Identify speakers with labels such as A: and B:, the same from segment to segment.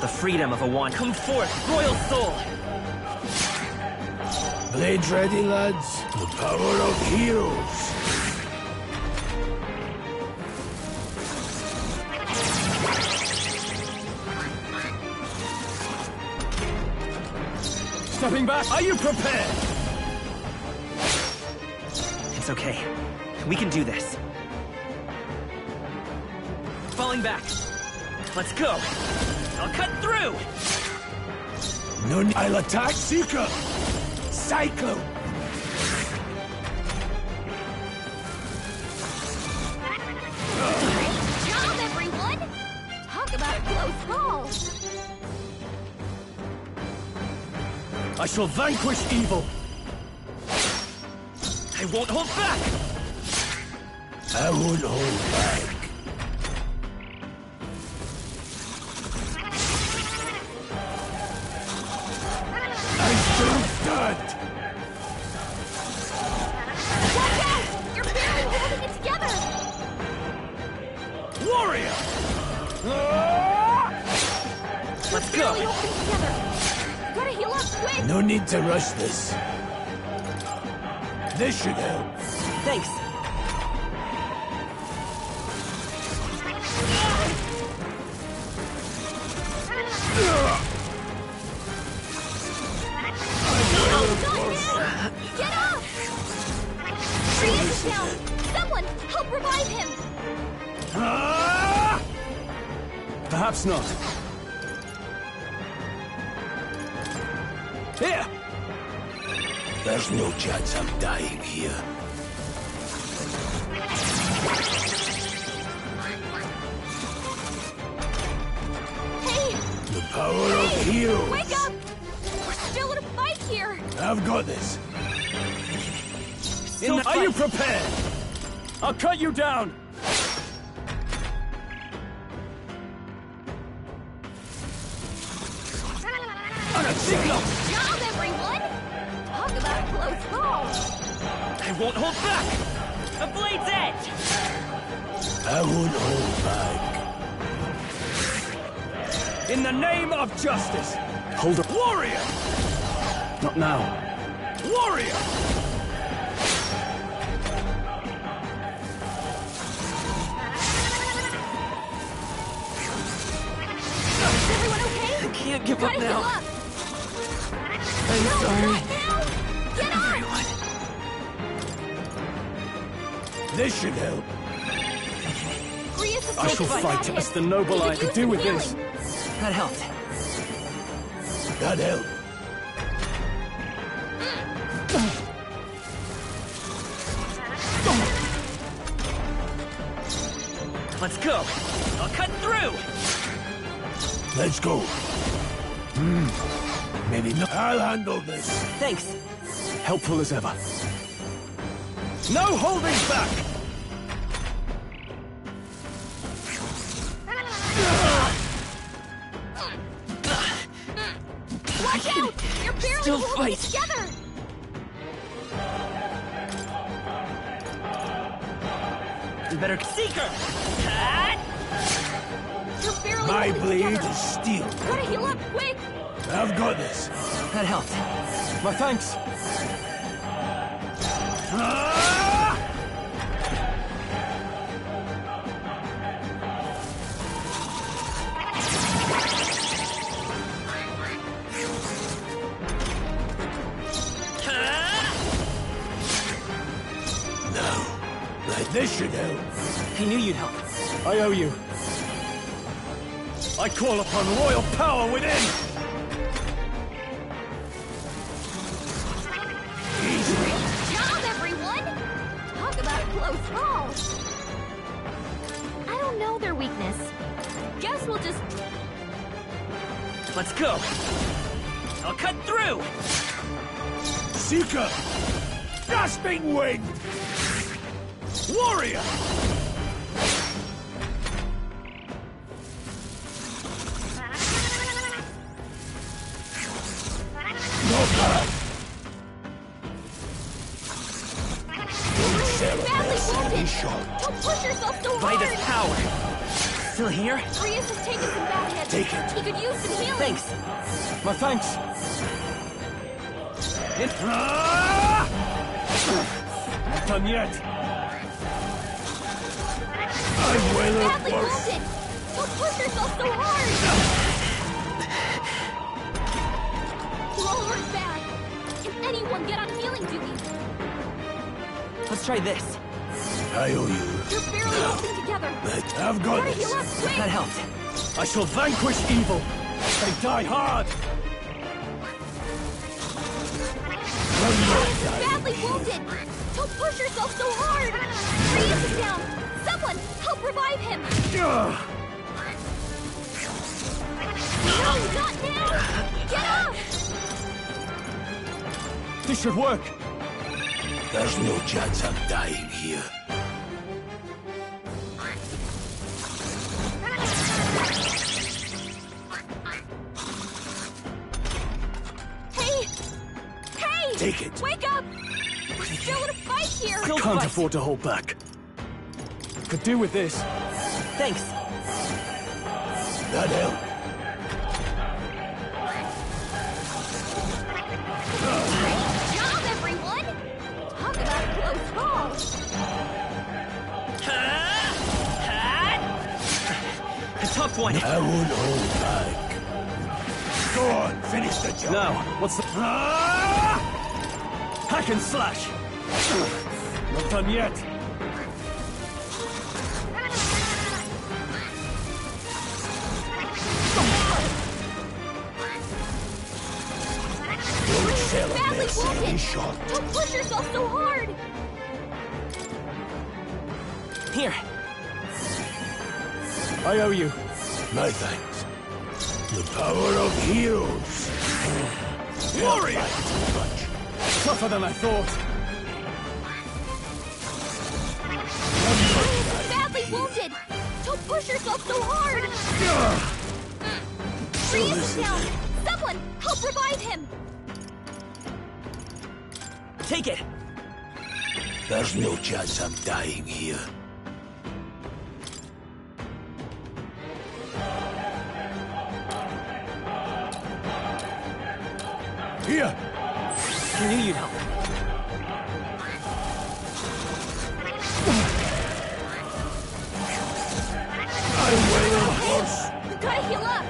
A: The freedom of a wand. Come forth, royal soul!
B: Blades ready, lads. The power of heroes.
C: Stepping back. Are you prepared?
A: It's okay. We can do this. Falling back. Let's go. I'll cut through.
B: No, I'll attack Seeker. Cyclone.
D: Great job, everyone. Talk about a close call.
C: I shall vanquish evil.
A: I won't hold back.
B: I won't hold back. I still stand.
D: Watch out! You're barely holding it together.
C: Warrior!
A: Let's
D: Barely
A: go.
D: holding it together. Gotta heal up quick.
B: No need to rush this. This should help.
A: Thanks.
D: Get up! Freeze is down! Someone, help revive him!
C: Perhaps not. Here!
B: There's no chance I'm dying here.
D: Hey!
B: The power of heroes.
D: Wake up! We're still in a fight here!
B: I've got this.
C: Are you prepared? I'll cut you down!
D: Good job, everyone! Talk about a close call!
A: I won't hold back. The blade's edge.
B: I won't hold back.
C: In the name of justice! Hold up. Warrior! Not now. Warrior!
D: Is everyone okay?
A: I can't give up
D: Gotta heal
A: now.
D: up!
A: I'm
D: No,
A: sorry.
D: not now! Get up!
A: Everyone.
B: This should help.
D: Grius is
C: I shall
D: taking
C: fight
D: bad
C: as
D: hits.
C: the noble
D: He
C: I
D: could
C: could
D: use
C: do
D: some
C: with this.
D: healing.
A: That helped.
B: That help.
A: Let's go. I'll cut through.
B: Let's go. Maybe not. I'll handle this.
A: Thanks.
C: Helpful as ever. No holding back!
D: Watch out! You're barely
A: still
D: holding it
A: fight.
D: together!
A: You better Seeker. Cut.
D: You're barely
B: My
D: holding
B: blade
D: together.
B: is steel.
D: Gotta heal up quick!
B: I've got this.
A: That helped.
C: My thanks.
B: This should help.
A: I knew you'd help.
C: I owe you. I call upon royal power within!
D: Great job, everyone! Talk about a close call! I don't know their weakness. Guess we'll just...
A: Let's go. I'll cut through.
B: Seeker! Grasping wind!
C: Warrior!
B: Not bad.
D: You're badly wounded!
B: Shot.
D: Don't push yourself so
A: Midas
D: hard!
A: power. Still here?
D: Rias has taken some bad hits.
B: Take it.
D: He could use some healing.
A: Thanks.
C: My thanks. Not done yet.
B: I'm well
D: Badly
B: worse.
D: wounded. Don't push yourself so hard. You all hurt bad. Can anyone get on healing duty?
A: Let's try this.
B: I owe you.
D: You're barely holding together.
B: But I've got
D: Try to heal
B: this.
D: up quick.
A: That helped.
C: I shall vanquish evil. They die hard.
D: Badly wounded. Don't push yourself so hard. Rias is down. Someone help revive him. No, not now. Get up.
C: This should work.
B: There's no chance I'm dying here.
D: Hey! Hey!
B: Take it.
D: Wake up! We're still in a fight here!
A: Still
C: Can't
A: fight.
C: afford to hold back. Could do with this.
A: Thanks.
B: That helped.
D: Great job, everyone! Talk about a close call!
A: A tough one.
B: I won't hold back. Go on, finish the job.
C: Now, what's the... Hack and slash. Not done yet.
B: Don't sell
D: Badly
B: mercy any
D: wounded!
B: shot.
D: Don't push yourself so hard!
A: Here.
C: I owe you.
B: My thanks. The power of heroes.
C: Warrior!
B: Too much.
C: Tougher than I thought.
D: Badly wounded! Don't push yourself so hard! Rias is down! Someone help revive him!
A: Take it.
B: There's no chance I'm dying here. Here!
A: I knew you'd help.
B: I'm well horse.
D: You gotta heal up!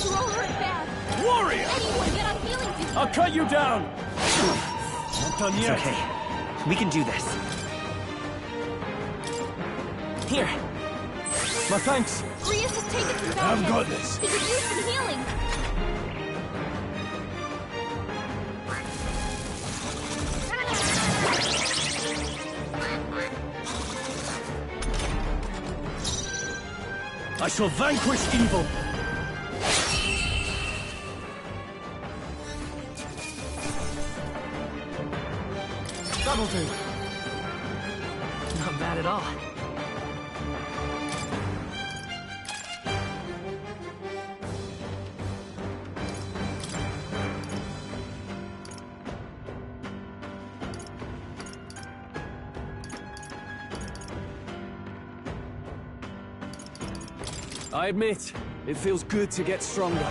D: You're all hurt bad.
C: Warrior!
D: Anyone get on healing duty!
C: I'll cut you down. Not done
A: It's
C: yet.
A: okay. We can do this. Here.
C: My thanks.
D: Rias has taken some bad
B: I've
D: hits.
B: got this.
D: He could use some healing.
C: I shall vanquish evil. That'll do.
A: Not bad at all.
C: I admit, it feels good to get stronger.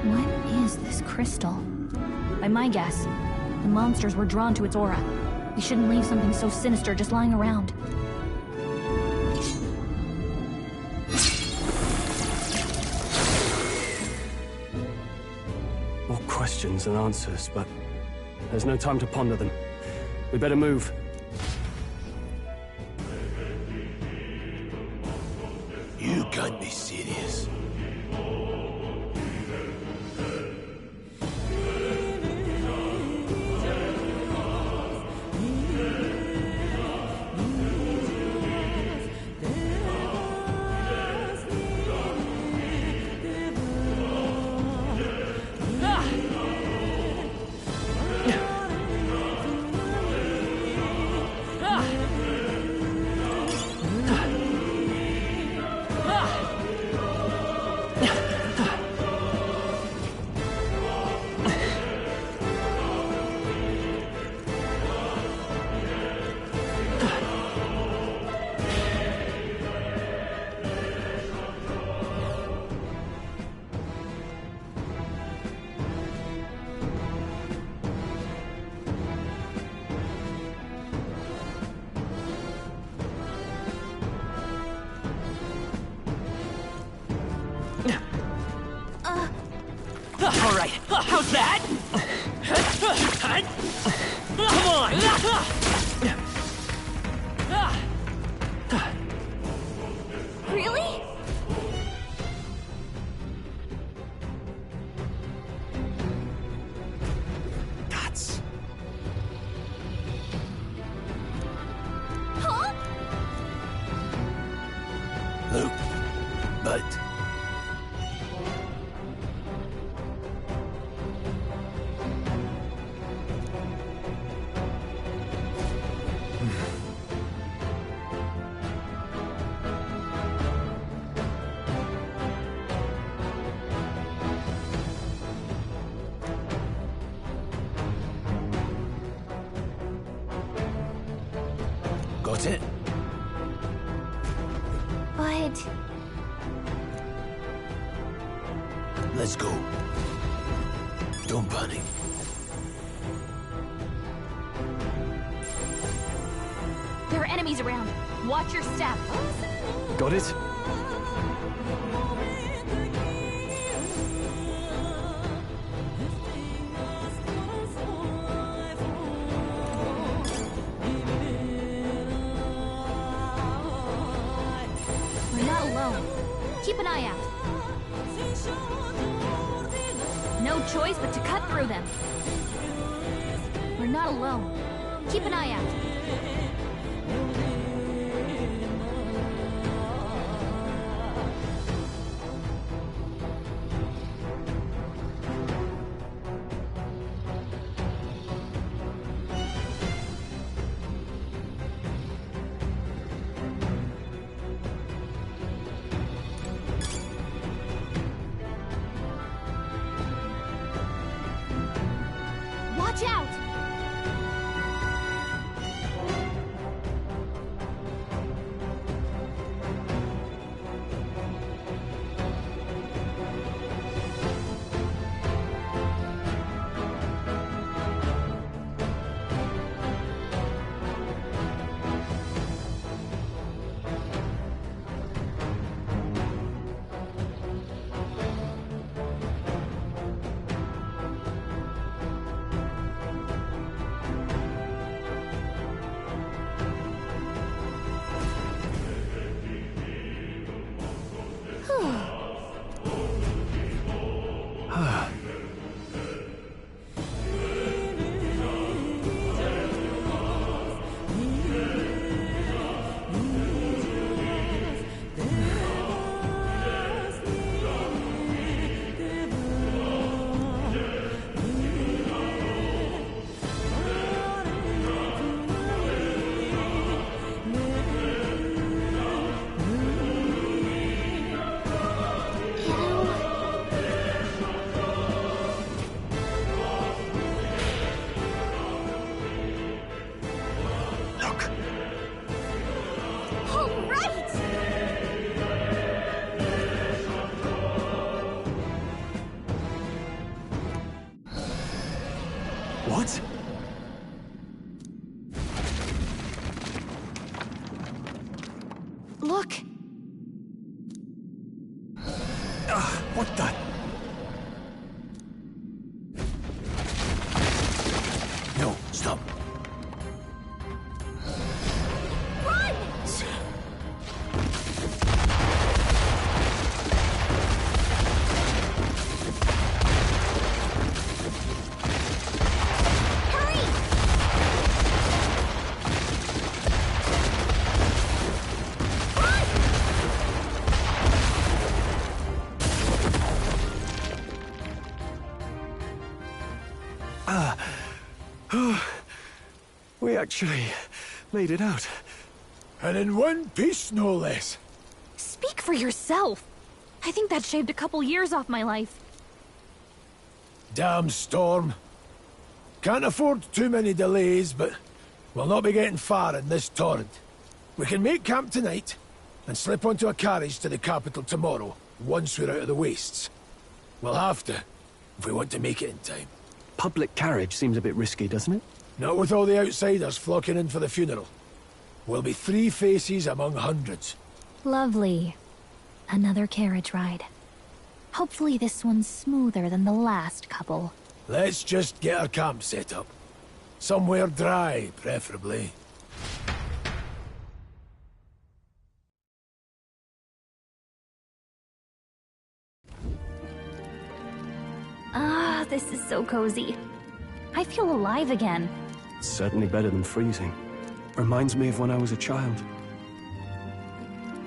E: What is this crystal? By my guess, the monsters were drawn to its aura. We shouldn't leave something so sinister just lying around.
C: More questions than answers, but there's no time to ponder them. We better move.
B: You can't be serious.
A: mine!
D: Really?
C: That's...
D: Huh?
B: Look, but got it?
D: But...
B: Let's go. Don't panic.
E: There are enemies around. Watch your step.
C: Got it?
E: We're not alone. Keep an eye out. No choice but to cut through them. We're not alone. Keep an eye out. Watch out!
C: What?
E: Look!
C: What the...
B: No, stop.
D: Run! Hurry!
C: We actually made it out.
B: And in one piece, no less.
E: Speak for yourself! I think that shaved a couple years off my life.
B: Damn storm. Can't afford too many delays, but we'll not be getting far in this torrent. We can make camp tonight, and slip onto a carriage to the capital tomorrow, once we're out of the wastes. We'll have to, if we want to make it in time.
C: Public carriage seems a bit risky, doesn't it?
B: Not with all the outsiders flocking in for the funeral. We'll be 3 faces among hundreds.
E: Lovely. Another carriage ride. Hopefully this one's smoother than the last couple.
B: Let's just get our camp set up. Somewhere dry, preferably.
E: Ah, this is so cozy. I feel alive again.
C: It's certainly better than freezing. Reminds me of when I was a child.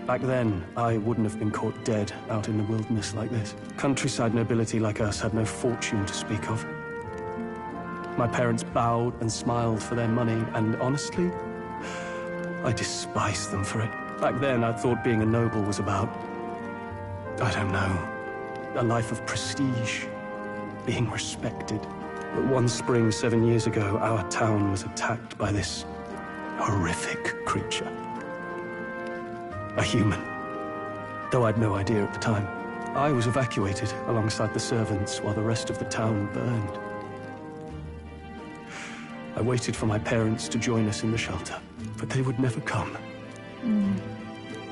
C: Back then, I wouldn't have been caught dead out in the wilderness like this. Countryside nobility like us had no fortune to speak of. My parents bowed and smiled for their money, and honestly, I despised them for it. Back then, I thought being a noble was about, I don't know, a life of prestige, being respected. But one spring 7 years ago, our town was attacked by this horrific creature. A human. Though I'd no idea at the time. I was evacuated alongside the servants while the rest of the town burned. I waited for my parents to join us in the shelter, but they would never come.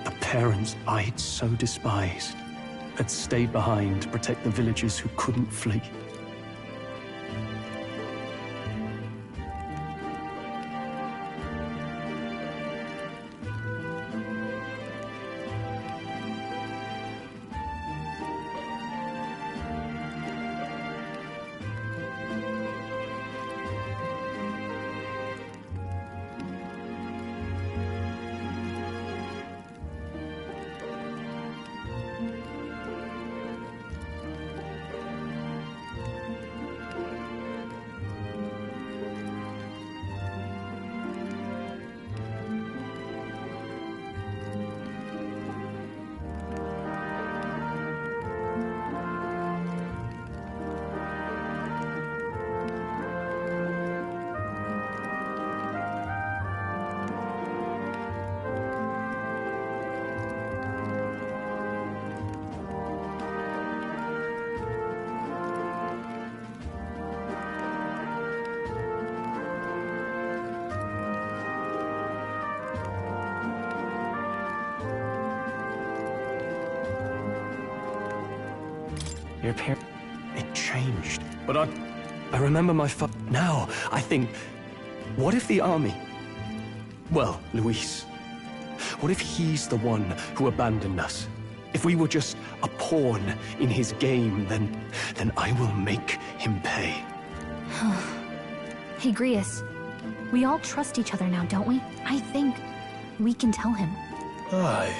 C: The parents I'd so despised had stayed behind to protect the villagers who couldn't flee.
A: Your parents...
C: It changed. But I remember my now, I think, what if the army... Well, Luis. What if he's the one who abandoned us? If we were just a pawn in his game, then I will make him pay.
E: Hey, Grius. We all trust each other now, don't we? I think we can tell him.
B: Aye.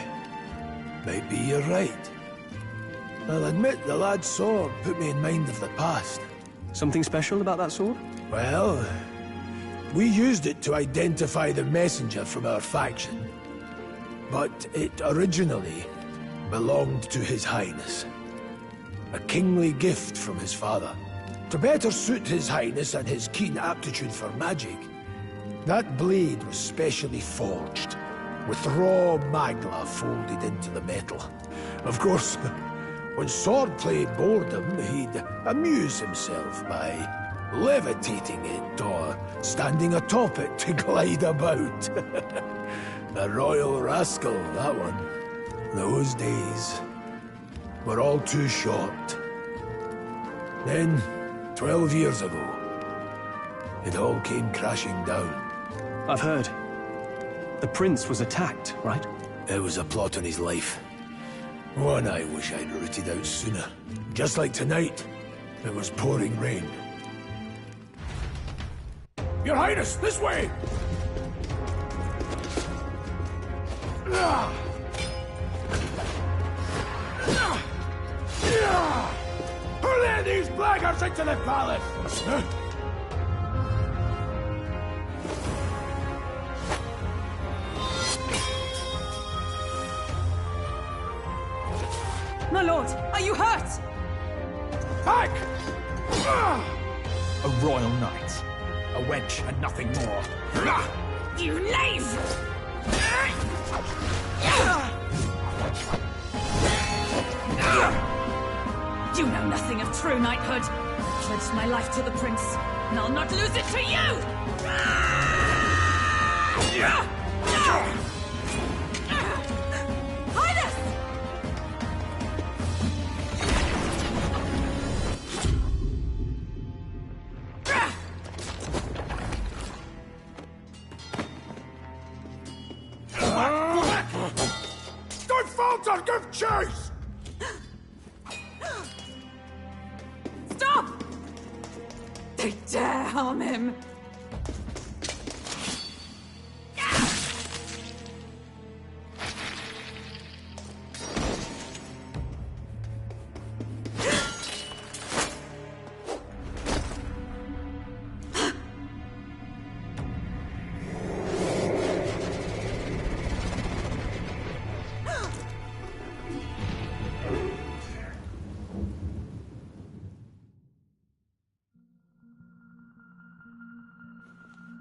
B: Maybe you're right. I'll admit the lad's sword put me in mind of the past.
C: Something special about that sword?
B: Well, we used it to identify the messenger from our faction. But it originally belonged to His Highness. A kingly gift from his father. To better suit His Highness and his keen aptitude for magic, that blade was specially forged, with raw magla folded into the metal. Of course, when swordplay bored him, he'd amuse himself by levitating it or standing atop it to glide about. A royal rascal, that one. Those days were all too short. Then, 12 years ago, it all came crashing down.
C: I've heard. The prince was attacked, right?
B: It was a plot on his life. One I wish I'd rooted out sooner. Just like tonight, it was pouring rain. Your Highness, this way! Hurl these blackguards into the palace!
F: My lord, are you hurt?
B: Back!
A: A royal knight. A wench and nothing more.
F: You knave! You know nothing of true knighthood. I pledged my life to the prince, and I'll not lose it to you! Highness!
B: master, give chase!
F: Stop! They dare harm him!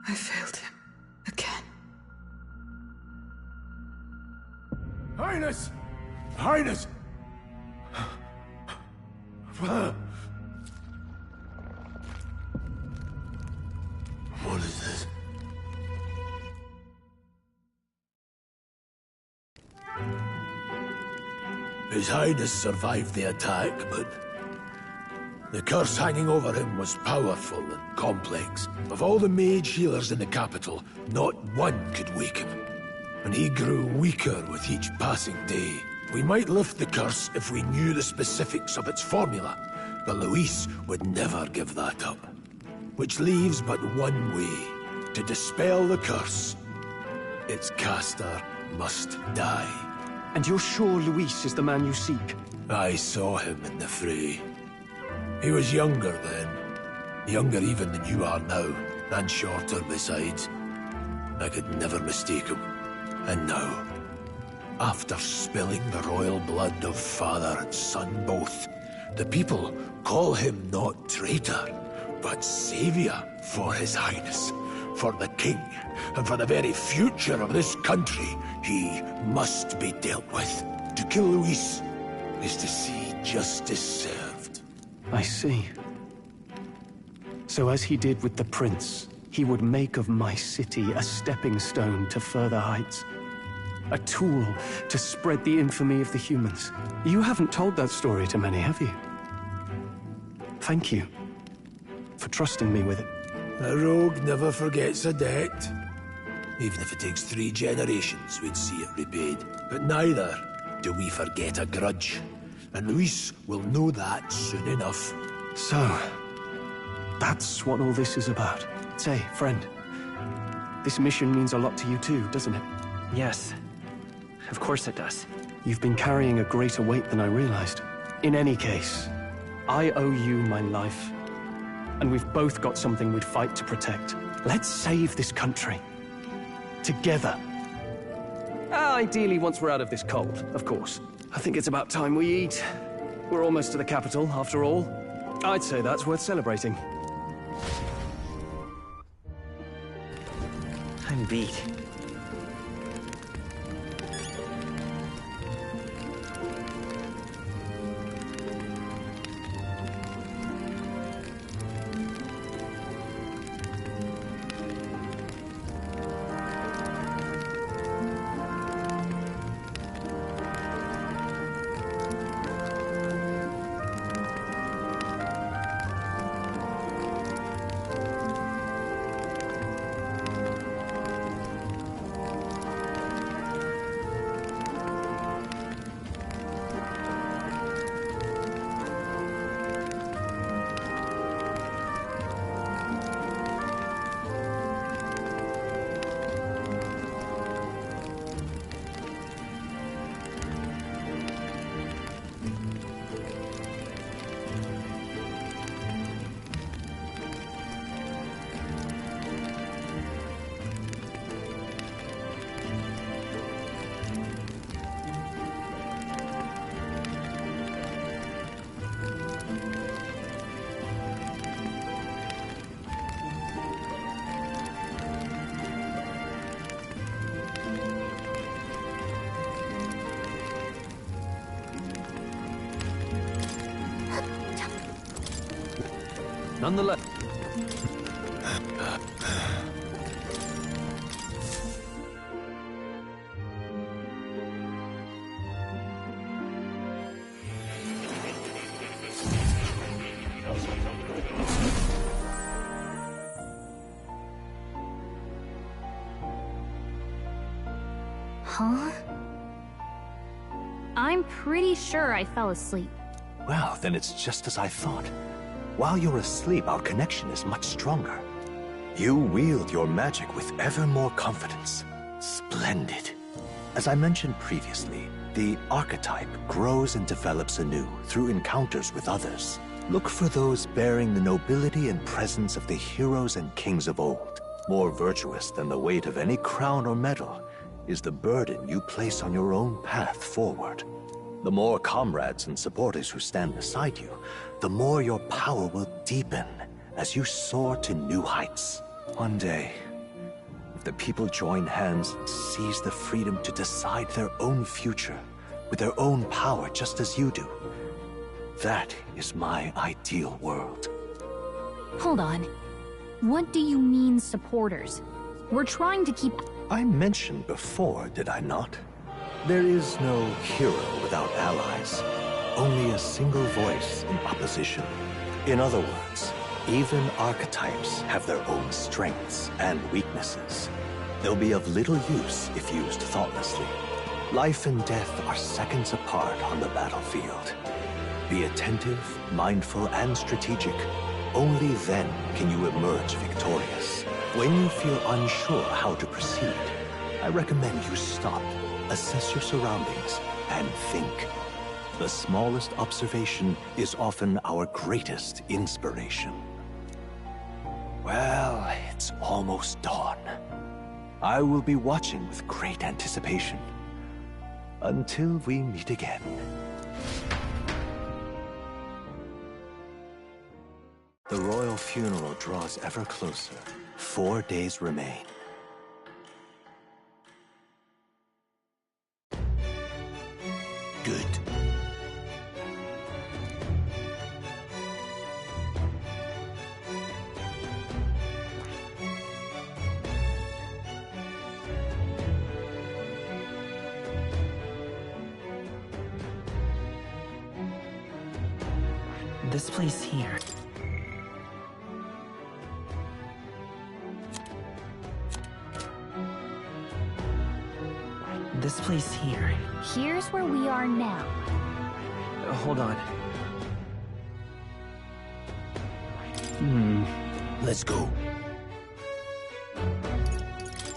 F: I failed him. Again.
B: Highness! Highness! What is this? His Highness survived the attack, but the curse hanging over him was powerful and complex. Of all the mage healers in the capital, not one could wake him. And he grew weaker with each passing day. We might lift the curse if we knew the specifics of its formula, but Luis would never give that up. Which leaves but one way. To dispel the curse, its caster must die.
C: And you're sure Luis is the man you seek?
B: I saw him in the fray. He was younger then. Younger even than you are now, and shorter besides. I could never mistake him. And now, after spilling the royal blood of father and son both, the people call him not traitor, but savior for his highness, for the king, and for the very future of this country. He must be dealt with. To kill Luis is to see justice served.
C: I see. So as he did with the prince, he would make of my city a stepping stone to further heights. A tool to spread the infamy of the humans. You haven't told that story to many, have you? Thank you for trusting me with it.
B: A rogue never forgets a debt. Even if it takes 3 generations, we'd see it repaid. But neither do we forget a grudge. And Luis will know that soon enough.
C: So, that's what all this is about. Say, friend, this mission means a lot to you too, doesn't it?
A: Yes. Of course it does.
C: You've been carrying a greater weight than I realized. In any case, I owe you my life. And we've both got something we'd fight to protect. Let's save this country. Together. Ideally, once we're out of this cold, of course. I think it's about time we eat. We're almost to the capital, after all. I'd say that's worth celebrating.
A: I'm beat.
C: Nonetheless...
E: Huh? I'm pretty sure I fell asleep.
G: Well, then it's just as I thought. While you're asleep, our connection is much stronger. You wield your magic with ever more confidence. Splendid. As I mentioned previously, the archetype grows and develops anew through encounters with others. Look for those bearing the nobility and presence of the heroes and kings of old. More virtuous than the weight of any crown or medal is the burden you place on your own path forward. The more comrades and supporters who stand beside you, the more your power will deepen as you soar to new heights. One day, if the people join hands and seize the freedom to decide their own future with their own power just as you do, that is my ideal world.
E: Hold on. What do you mean, supporters? We're trying to keep...
G: I mentioned before, did I not? There is no hero without allies. Only a single voice in opposition. In other words, even archetypes have their own strengths and weaknesses. They'll be of little use if used thoughtlessly. Life and death are seconds apart on the battlefield. Be attentive, mindful, and strategic. Only then can you emerge victorious. When you feel unsure how to proceed, I recommend you stop, assess your surroundings, and think. The smallest observation is often our greatest inspiration. Well, it's almost dawn. I will be watching with great anticipation. Until we meet again. The royal funeral draws ever closer. 4 days remain. Good.
A: This place here. This place here.
E: Here's where we are now.
A: Hold on.
B: Let's go.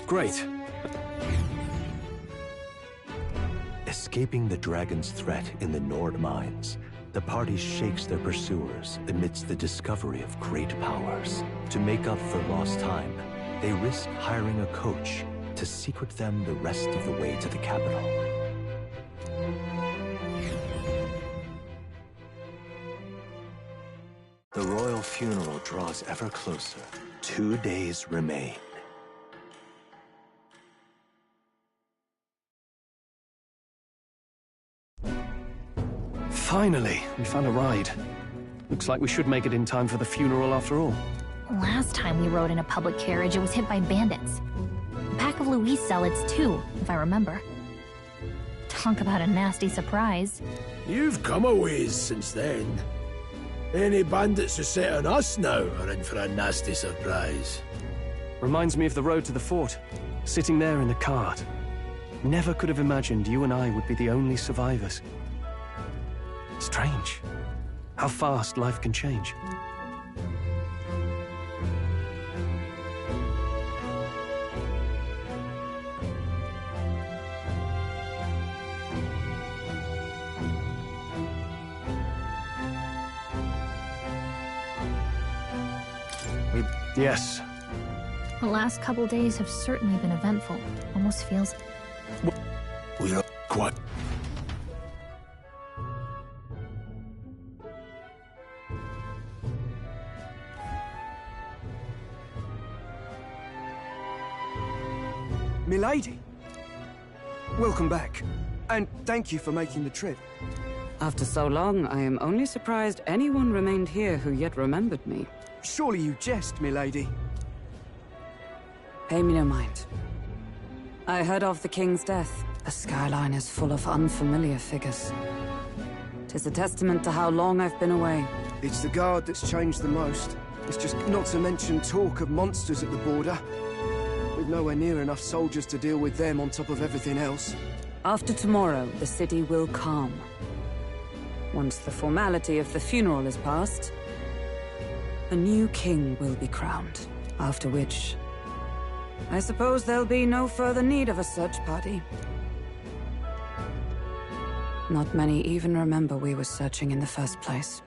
C: Great.
G: Escaping the dragon's threat in the Nord mines, the party shakes their pursuers amidst the discovery of great powers. To make up for lost time, they risk hiring a coach to secret them the rest of the way to the capital. The royal funeral draws ever closer. 2 days remain.
C: Finally, we found a ride. Looks like we should make it in time for the funeral after all.
E: Last time we rode in a public carriage, it was hit by bandits. A pack of Louis zealots, too, if I remember. Talk about a nasty surprise.
B: You've come a ways since then. Any bandits who set on us now are in for a nasty surprise.
C: Reminds me of the road to the fort. Sitting there in the cart. Never could have imagined you and I would be the only survivors. Strange. How fast life can change. Yes.
E: The last couple days have certainly been eventful. Almost feels...
B: We are quite...
H: Milady! Welcome back, and thank you for making the trip.
I: After so long, I am only surprised anyone remained here who yet remembered me.
H: Surely you jest, milady.
I: Pay me no mind. I heard of the king's death. The skyline is full of unfamiliar figures. 'Tis a testament to how long I've been away.
H: It's the guard that's changed the most. It's just not to mention talk of monsters at the border. We've nowhere near enough soldiers to deal with them on top of everything else.
I: After tomorrow, the city will calm. Once the formality of the funeral is past, a new king will be crowned. After which, I suppose there'll be no further need of a search party. Not many even remember we were searching in the first place.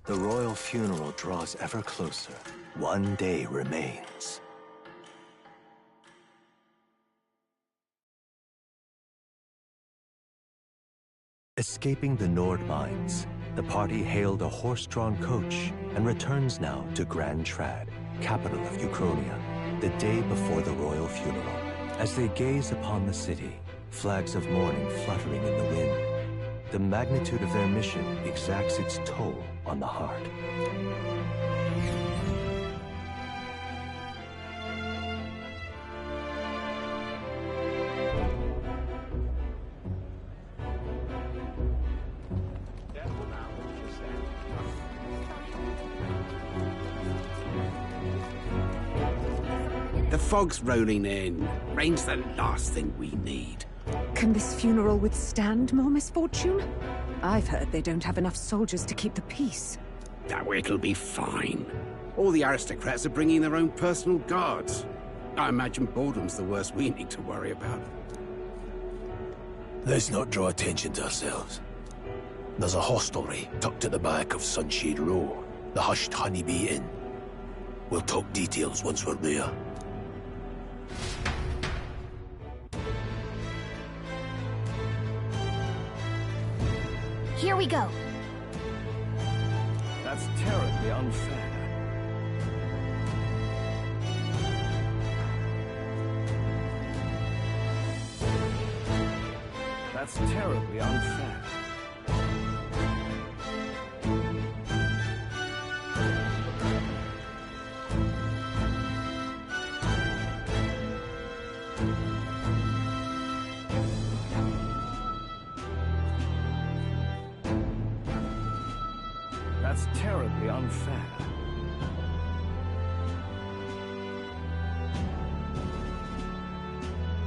G: The royal funeral draws ever closer. One day remains. Escaping the Nord mines, the party hailed a horse-drawn coach and returns now to Grand Trad, capital of Uchronia, the day before the royal funeral. As they gaze upon the city, flags of mourning fluttering in the wind, the magnitude of their mission exacts its toll on the heart.
J: The fog's rolling in. Rain's the last thing we need.
K: Can this funeral withstand more misfortune? I've heard they don't have enough soldiers to keep the peace.
J: Oh, it'll be fine. All the aristocrats are bringing their own personal guards. I imagine boredom's the worst we need to worry about.
B: Let's not draw attention to ourselves. There's a hostelry tucked at the back of Sunshade Row, the Hushed Honeybee Inn. We'll talk details once we're there.
D: Here we go.
C: That's terribly unfair. That's terribly unfair. That's terribly unfair.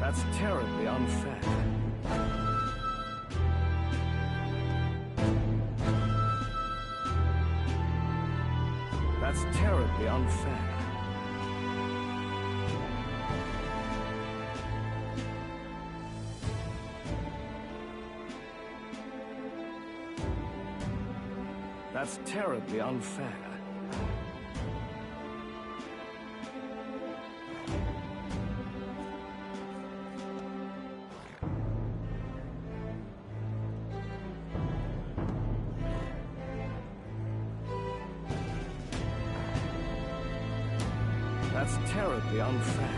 C: That's terribly unfair. That's terribly unfair. That's terribly unfair. That's terribly unfair.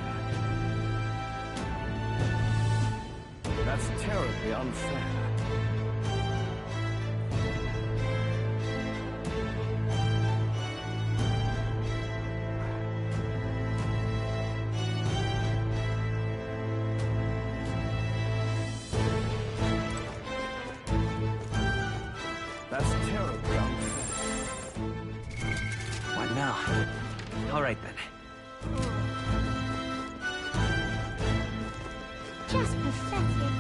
C: That's terribly unfair. That's terribly unfair.
A: What now? All right then.
D: Just pathetic.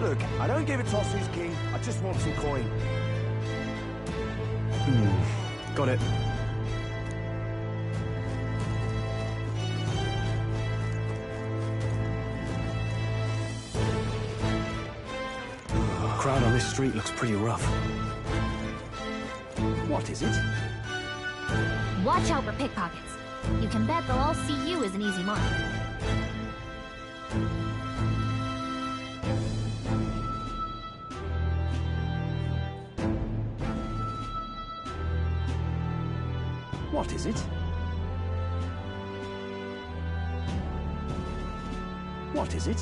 L: Look, I don't give a toss who's king. I just want some coin.
C: Got it. crowd on this street looks pretty rough.
L: What is it?
E: Watch out for pickpockets. You can bet they'll all see you as an easy mark.
L: What is it? What is it?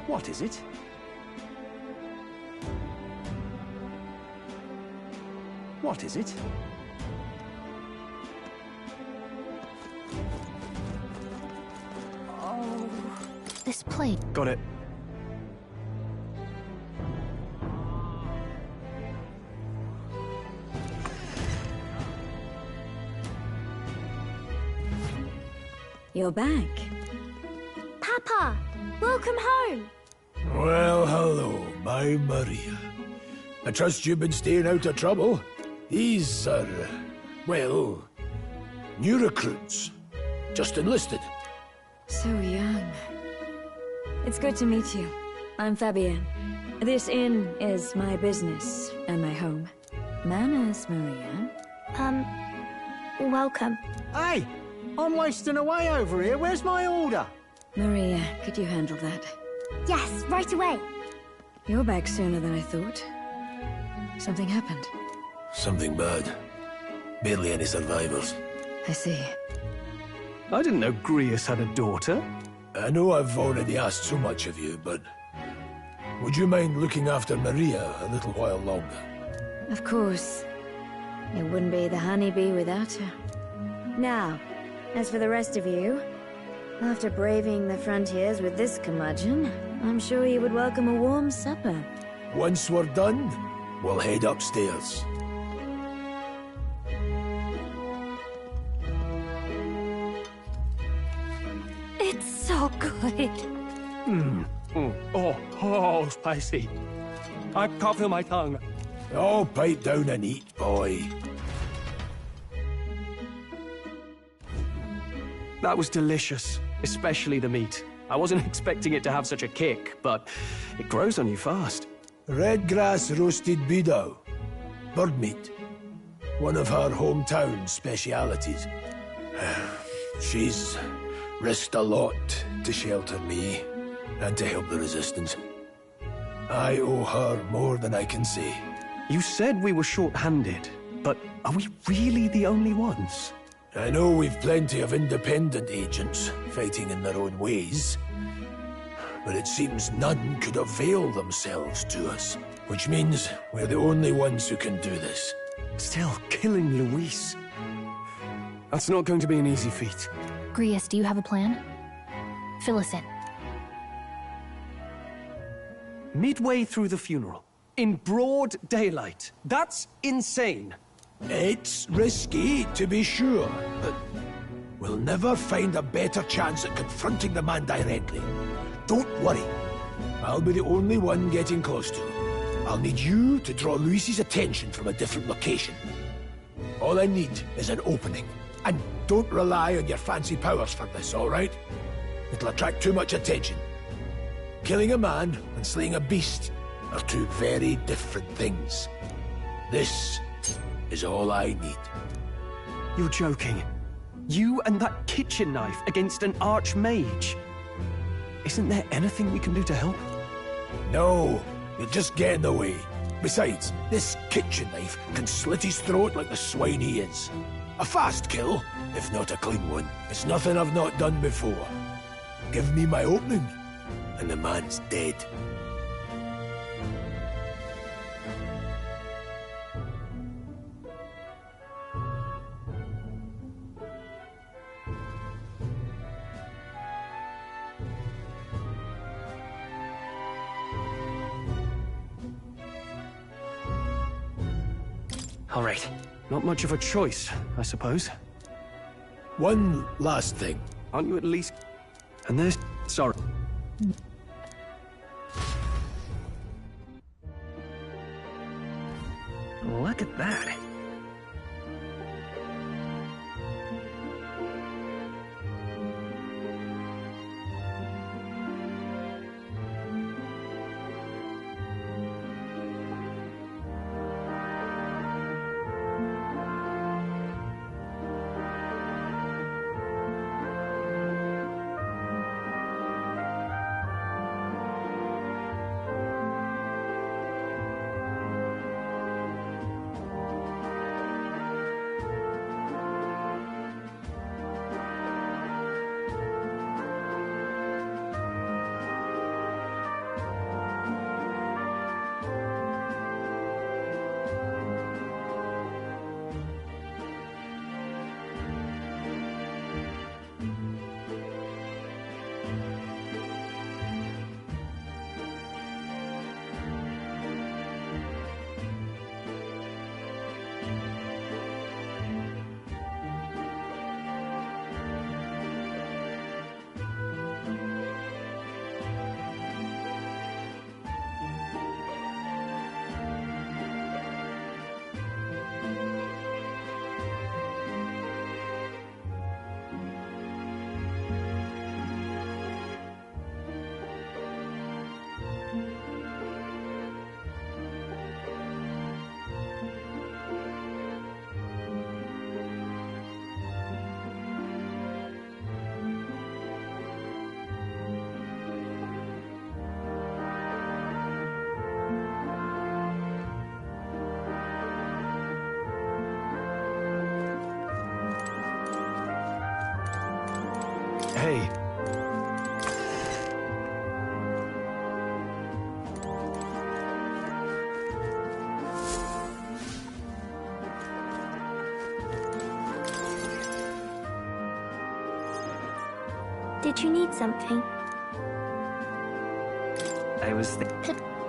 L: What is it? What is it?
E: Oh, this plate.
C: Got it.
M: You're back.
D: Papa, welcome home.
B: Well, hello, my Maria. I trust you've been staying out of trouble. These are, well, new recruits. Just enlisted.
M: So young. It's good to meet you. I'm Fabienne. This inn is my business and my home. Manners, Maria.
D: Welcome.
L: Hey! I'm wasting away over here. Where's my order?
M: Maria, could you handle that?
D: Yes, right away.
M: You're back sooner than I thought. Something happened.
B: Something bad. Barely any survivors.
M: I see.
C: I didn't know Grius had a daughter.
B: I know I've already asked so much of you, but would you mind looking after Maria a little while longer?
M: Of course. It wouldn't be the honeybee without her. Now, as for the rest of you, after braving the frontiers with this curmudgeon, I'm sure you would welcome a warm supper.
B: Once we're done, we'll head upstairs.
D: It's so good.
C: Oh, spicy. I can't feel my tongue.
B: Oh, pipe down and eat, boy.
C: That was delicious, especially the meat. I wasn't expecting it to have such a kick, but it grows on you fast.
B: Red grass roasted beedow. Bird meat. One of her hometown specialities. She's risked a lot to shelter me and to help the resistance. I owe her more than I can say.
C: You said we were short-handed, but are we really the only ones?
B: I know we've plenty of independent agents fighting in their own ways, but it seems none could avail themselves to us, which means we're the only ones who can do this.
C: Still, killing Luis. That's not going to be an easy feat.
E: Grius, do you have a plan? Fill us in.
C: Midway through the funeral, in broad daylight. That's insane.
B: It's risky, to be sure, but we'll never find a better chance at confronting the man directly. Don't worry. I'll be the only one getting close to him. I'll need you to draw Luis's attention from a different location. All I need is an opening. And don't rely on your fancy powers for this, all right? It'll attract too much attention. Killing a man and slaying a beast are two very different things. This is all I need.
C: You're joking. You and that kitchen knife against an archmage. Isn't there anything we can do to help?
B: No, you'll just get in the way. Besides, this kitchen knife can slit his throat like the swine he is. A fast kill, if not a clean one. It's nothing I've not done before. Give me my opening, and the man's dead.
C: All right. Not much of a choice, I suppose.
B: One last thing.
C: Aren't you at least... And there's... Sorry.
A: Look at that.
B: Hey.
D: Did you need something?
A: I was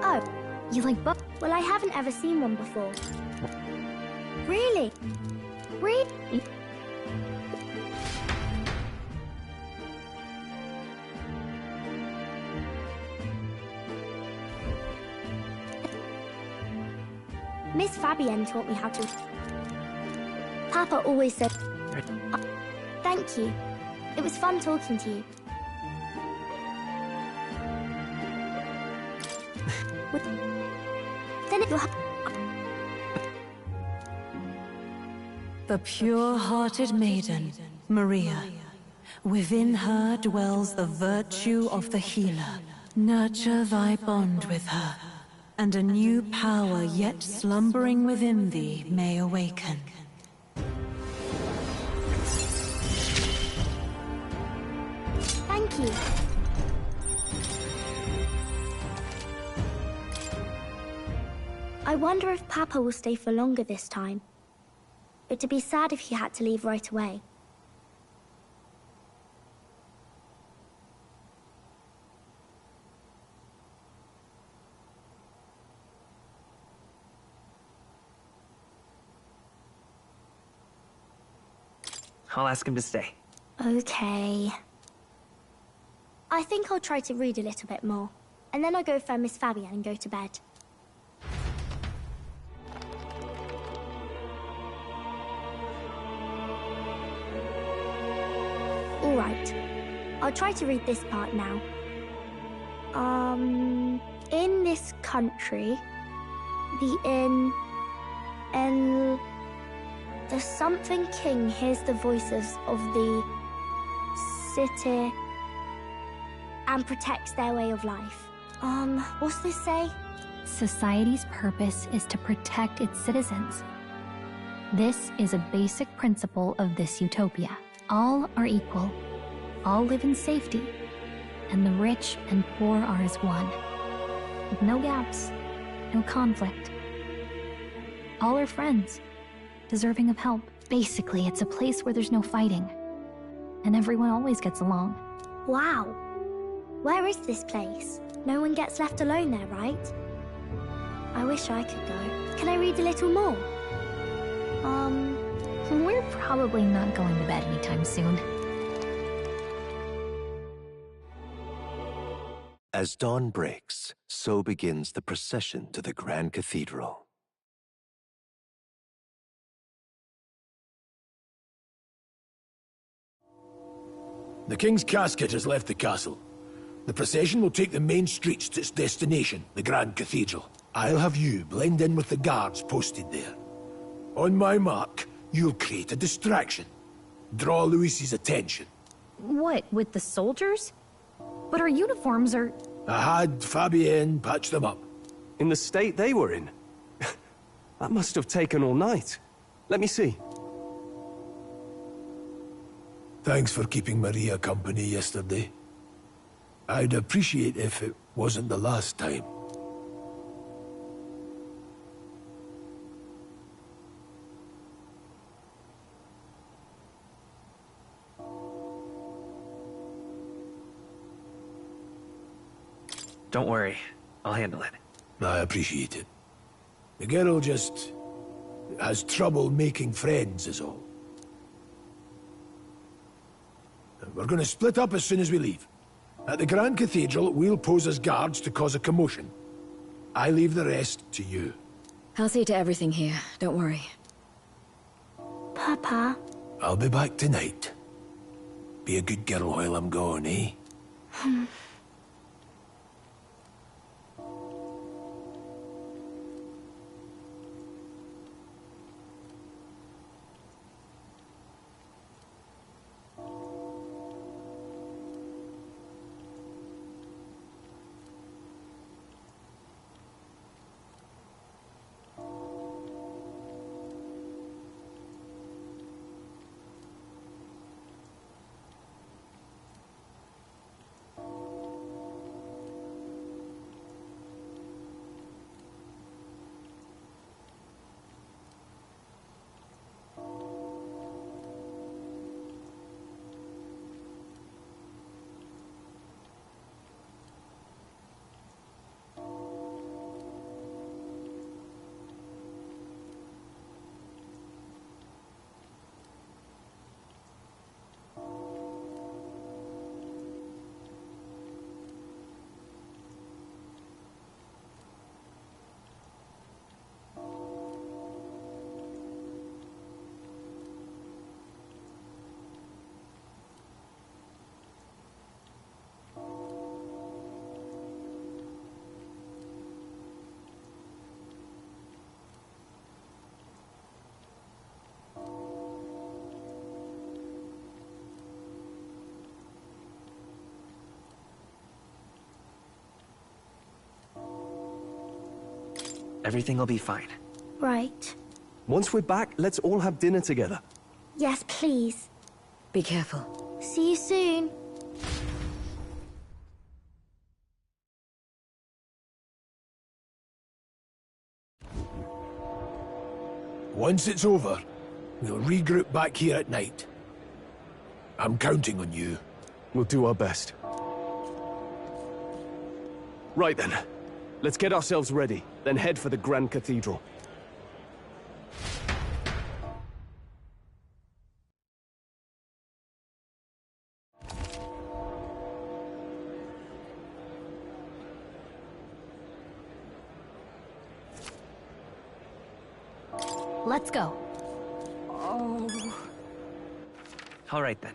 D: Oh,
E: You like books?
D: well, I haven't ever seen one before. Really? Really? Miss Fabienne taught me how to. Papa always said. Thank you. It was fun talking to you. Then it.
N: The pure-hearted maiden, Maria. Within her dwells the virtue of the healer. Nurture thy bond with her, and a new power yet slumbering within thee may awaken.
D: Thank you. I wonder if Papa will stay for longer this time. It'd be sad if he had to leave right away.
A: I'll ask him to stay.
D: Okay. I think I'll try to read a little bit more. And then I'll go find Miss Fabienne and go to bed. Alright. I'll try to read this part now. In this country, the something king hears the voices of the city and protects their way of life. What's this say?
E: Society's purpose is to protect its citizens. This is a basic principle of this utopia. All are equal, all live in safety, and the rich and poor are as one. With no gaps, no conflict. All are friends, deserving of help. Basically, it's a place where there's no fighting, and everyone always gets along.
D: Wow. Where is this place? No one gets left alone there, right? I wish I could go. Can I read a little more?
E: We're probably not going to bed anytime soon.
G: As dawn breaks, so begins the procession to the Grand Cathedral.
B: The King's casket has left the castle. The procession will take the main streets to its destination, the Grand Cathedral. I'll have you blend in with the guards posted there. On my mark, you'll create a distraction. Draw Luis's attention.
E: What, with the soldiers? But our uniforms are...
B: I had Fabienne patch them up.
C: In the state they were in? That must have taken all night. Let me see.
B: Thanks for keeping Maria company yesterday. I'd appreciate if it wasn't the last time.
A: Don't worry, I'll handle it.
B: I appreciate it. The girl just has trouble making friends is all. We're gonna split up as soon as we leave. At the Grand Cathedral, we'll pose as guards to cause a commotion. I leave the rest to you.
M: I'll see to everything here, don't worry.
D: Papa.
B: I'll be back tonight. Be a good girl while I'm gone, eh?
A: Everything will be fine.
D: Right.
C: Once we're back, let's all have dinner together.
D: Yes, please.
M: Be careful.
D: See you soon.
B: Once it's over, we'll regroup back here at night. I'm counting on you.
C: We'll do our best. Right then. Let's get ourselves ready, then head for the Grand Cathedral.
E: Let's go.
A: All right then.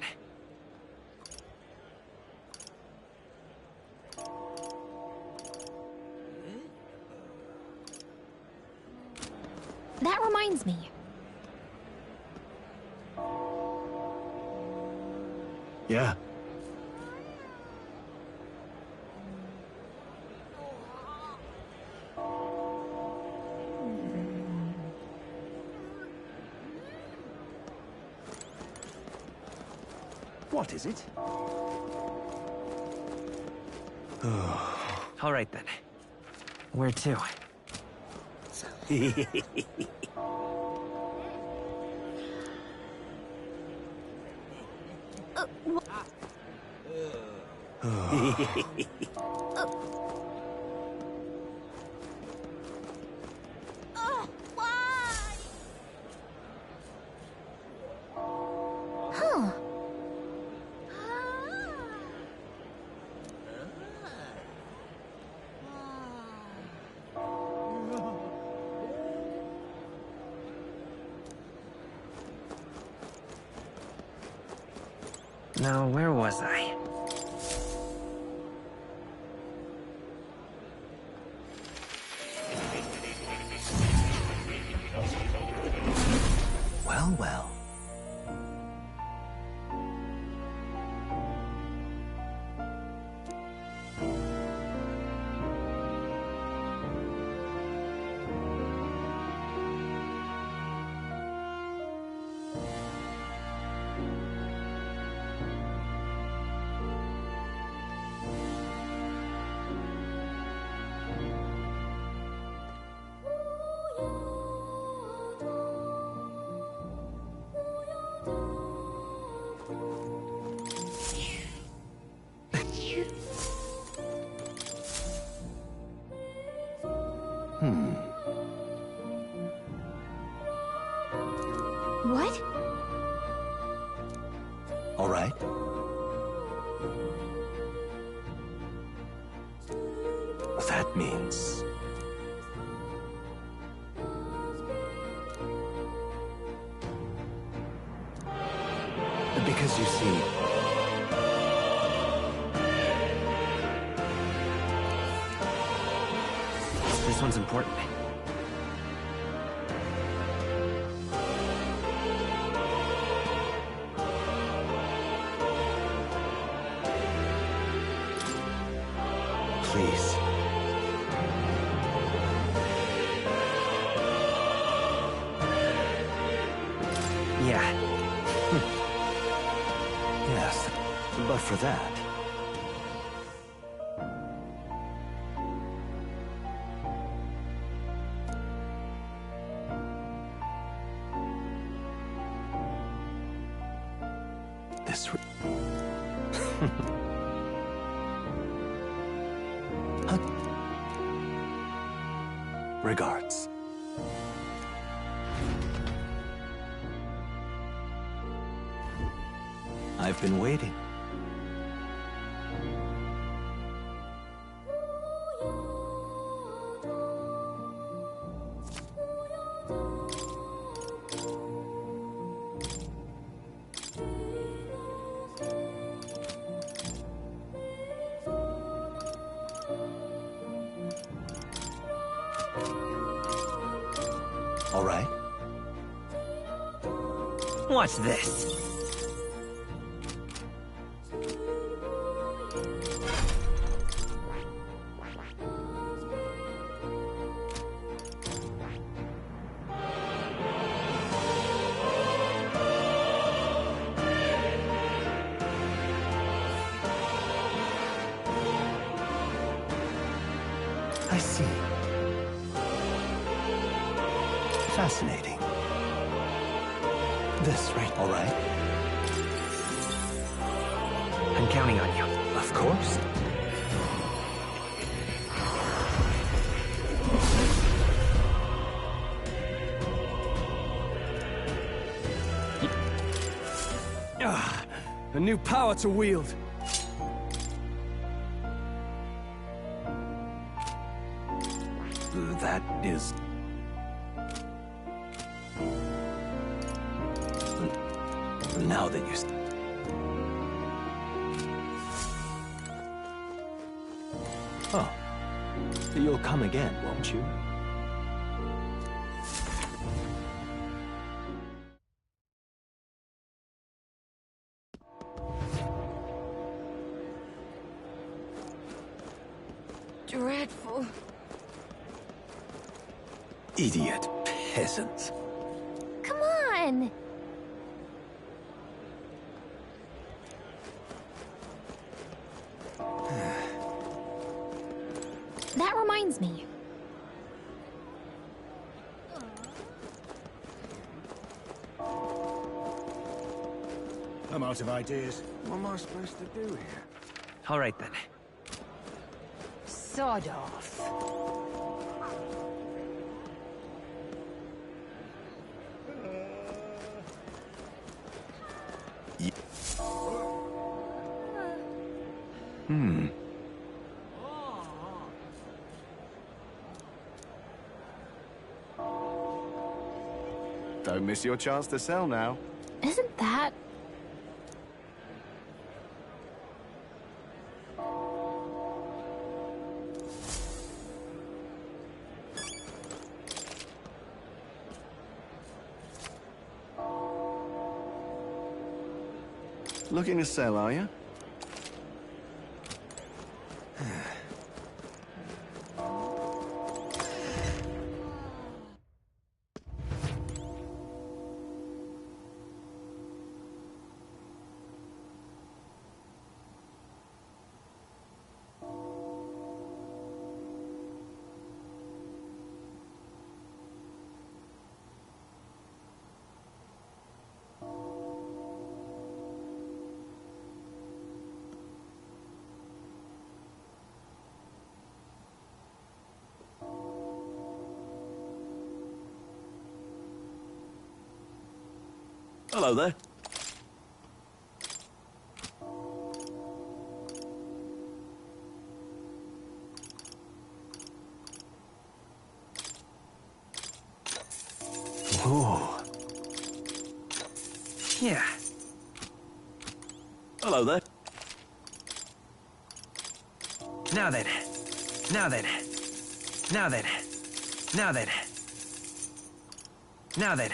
E: That reminds me.
C: Yeah.
L: What is it?
A: All right then. Where to?
E: Huh.
A: Now, where was I?
G: Well, well.
D: What?
G: All right. That means... Because you see...
A: This one's important.
G: Please.
A: Yeah.
G: Yes, but for that... This... Regards. I've been waiting. All right.
A: Watch this.
G: I see. Fascinating. This, right? All right.
A: I'm counting on you.
G: Of course.
C: A new power to wield.
G: That is... Now that you... Oh. You'll come again, won't you?
M: Dreadful.
G: Idiot peasants.
D: Come on!
E: That reminds me.
L: I'm out of ideas. What am I supposed to do here?
A: All right, then.
K: Sod off.
L: Don't miss your chance to sell now.
E: Isn't that...
H: Looking to sell, are you?
G: Hello there. Oh.
A: Yeah.
G: Hello there.
A: Now then. Now then. Now then. Now then. Now then.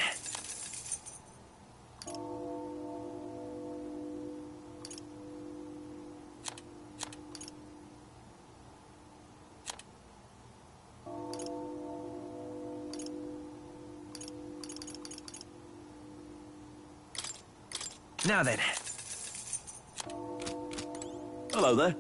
A: Now then.
G: Hello there.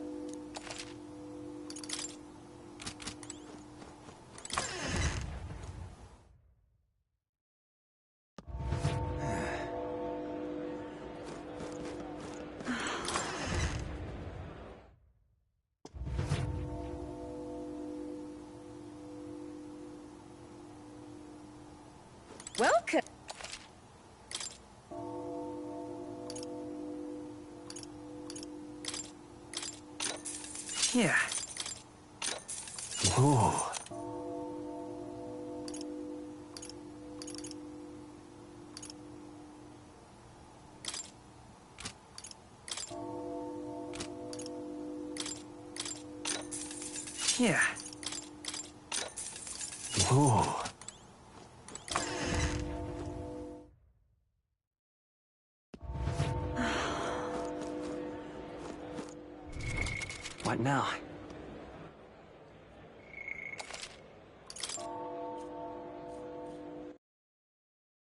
K: Welcome.
A: Yeah.
G: Oh.
A: Yeah.
G: Oh.
A: What now?